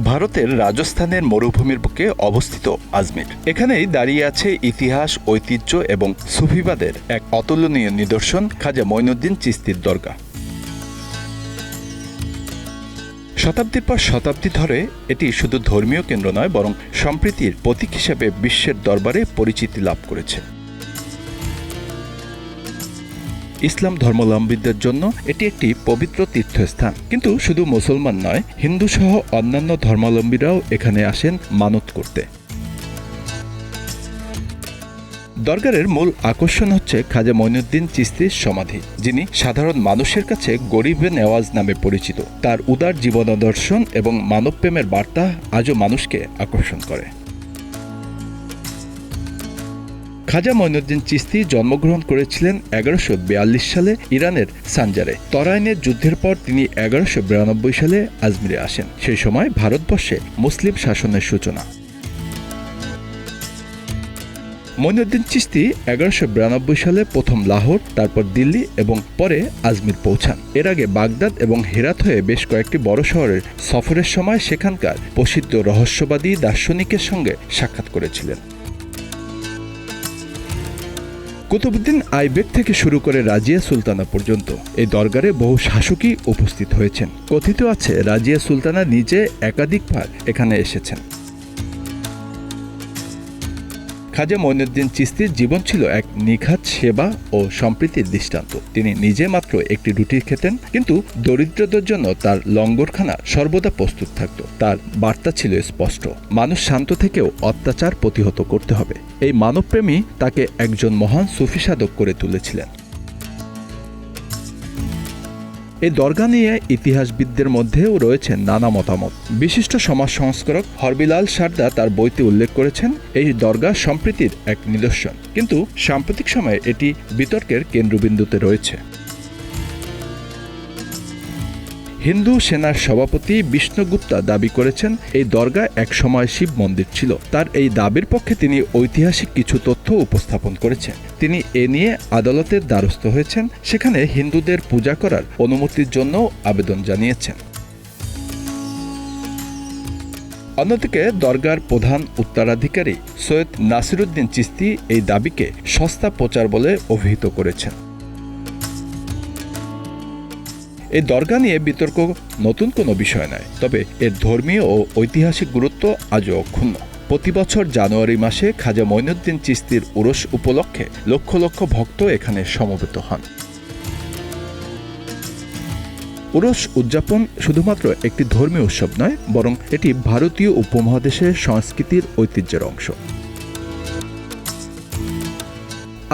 ভারতের রাজস্থানের মরুভূমির বুকে অবস্থিত আজমির। এখানেই দাঁড়িয়ে আছে ইতিহাস, ঐতিহ্য এবং সুফিবাদের এক অতুলনীয় নিদর্শন খাজা মঈনুদ্দিন চিশতির দরগা। শতাব্দীর পর শতাব্দী ধরে এটি শুধু ধর্মীয় কেন্দ্র নয়, বরং সম্প্রীতির প্রতীক হিসেবে বিশ্বের দরবারে পরিচিতি লাভ করেছে। ইসলাম ধর্মাবলম্বীদের জন্য এটি একটি পবিত্র তীর্থস্থান, কিন্তু শুধু মুসলমান নয়, হিন্দু সহ অন্যান্য ধর্মাবলম্বীরাও এখানে আসেন মানত করতে। দরগারের মূল আকর্ষণ হচ্ছে খাজা মঈনুদ্দিন চিশতির সমাধি, যিনি সাধারণ মানুষের কাছে গরিবে নেওয়াজ নামে পরিচিত। তার উদার জীবনাদর্শন এবং মানবপ্রেমের বার্তা আজও মানুষকে আকর্ষণ করে। খাজা মঈনুদ্দিন চিশতি জন্মগ্রহণ করেছিলেন 1142 সালে ইরানের সানজারে। তরাইনের যুদ্ধের পর তিনি 1192 সালে আজমিরে আসেন। সেই সময় ভারতবর্ষে মুসলিম শাসনের সূচনা। মঈনুদ্দিন চিশতি 1192 সালে প্রথম লাহোর, তারপর দিল্লি এবং পরে আজমির পৌঁছান। এর আগে বাগদাদ এবং হেরাত হয়ে বেশ কয়েকটি বড় শহরের সফরের সময় সেখানকার প্রসিদ্ধ রহস্যবাদী দার্শনিকের সঙ্গে সাক্ষাৎ করেছিলেন। কুতুবউদ্দিন আইবেক থেকে শুরু করে রাজিয়া সুলতানা পর্যন্ত এই দরবারে বহু শাসকই উপস্থিত হয়েছেন। কথিত আছে রাজিয়া সুলতানা নিজে একাধিকবার এখানে এসেছেন। খাজা মঈনুদ্দিন চিশতির জীবন ছিল এক নিখাত সেবা ও সম্প্রীতির দৃষ্টান্ত। তিনি নিজে মাত্র একটি রুটি খেতেন, কিন্তু দরিদ্রদের জন্য তার লঙ্গরখানা সর্বদা প্রস্তুত থাকত। তার বার্তা ছিল স্পষ্ট: মানুষ শান্ত থেকেও অত্যাচার প্রতিহত করতে হবে। এই মানবপ্রেমী তাকে একজন মহান সুফি সাধক করে তুলেছিলেন। এই দরগা নিয়ে ইতিহাসবিদদের মধ্যেও রয়েছে নানা মতামত। বিশিষ্ট সমাজ সংস্কারক হরবিলাল সারদা তার বইতে উল্লেখ করেছেন, এই দরগা সম্প্রীতির এক নিদর্শন, কিন্তু সাম্প্রতিক সময়ে এটি বিতর্কের কেন্দ্রবিন্দুতে রয়েছে। হিন্দু সেনার সভাপতি বিষ্ণুগুপ্তা দাবি করেছেন এই দরগা এক সময় শিব মন্দির ছিল। তার এই দাবির পক্ষে তিনি ঐতিহাসিক কিছু তথ্য উপস্থাপন করেছেন। তিনি এ নিয়ে আদালতের দ্বারস্থ হয়েছেন, সেখানে হিন্দুদের পূজা করার অনুমতির জন্য আবেদন জানিয়েছেন। অন্যদিকে দরগার প্রধান উত্তরাধিকারী সৈয়দ নাসিরুদ্দিন চিশতি এই দাবিকে সস্তা প্রচার বলে অভিহিত করেছেন। এই দরগা নিয়ে বিতর্ক নতুন কোনো বিষয় নয়, তবে এর ধর্মীয় ও ঐতিহাসিক গুরুত্ব আজও অক্ষুণ্ণ। প্রতি বছর জানুয়ারি মাসে খাজা মঈনুদ্দিন চিশতির উরস উপলক্ষে লক্ষ লক্ষ ভক্ত এখানে সমবেত হন। উরস উদযাপন শুধুমাত্র একটি ধর্মীয় উৎসব নয়, বরং এটি ভারতীয় উপমহাদেশের সংস্কৃতির ঐতিহ্যের অংশ।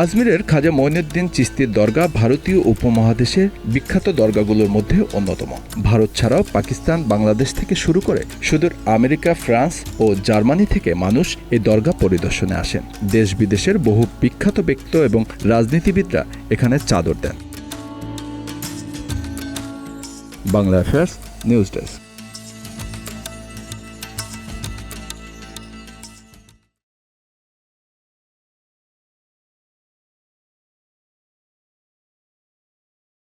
আজমিরের খাজা মঈনুদ্দিন চিশতির দরগা ভারতীয় উপমহাদেশের বিখ্যাত দরগাগুলোর মধ্যে অন্যতম। ভারত ছাড়াও পাকিস্তান, বাংলাদেশ থেকে শুরু করে সুদূর আমেরিকা, ফ্রান্স ও জার্মানি থেকে মানুষ এই দরগা পরিদর্শনে আসেন। দেশ বিদেশের বহু বিখ্যাত ব্যক্তি এবং রাজনীতিবিদরা এখানে চাদর দেন। Bangla affairs news desk.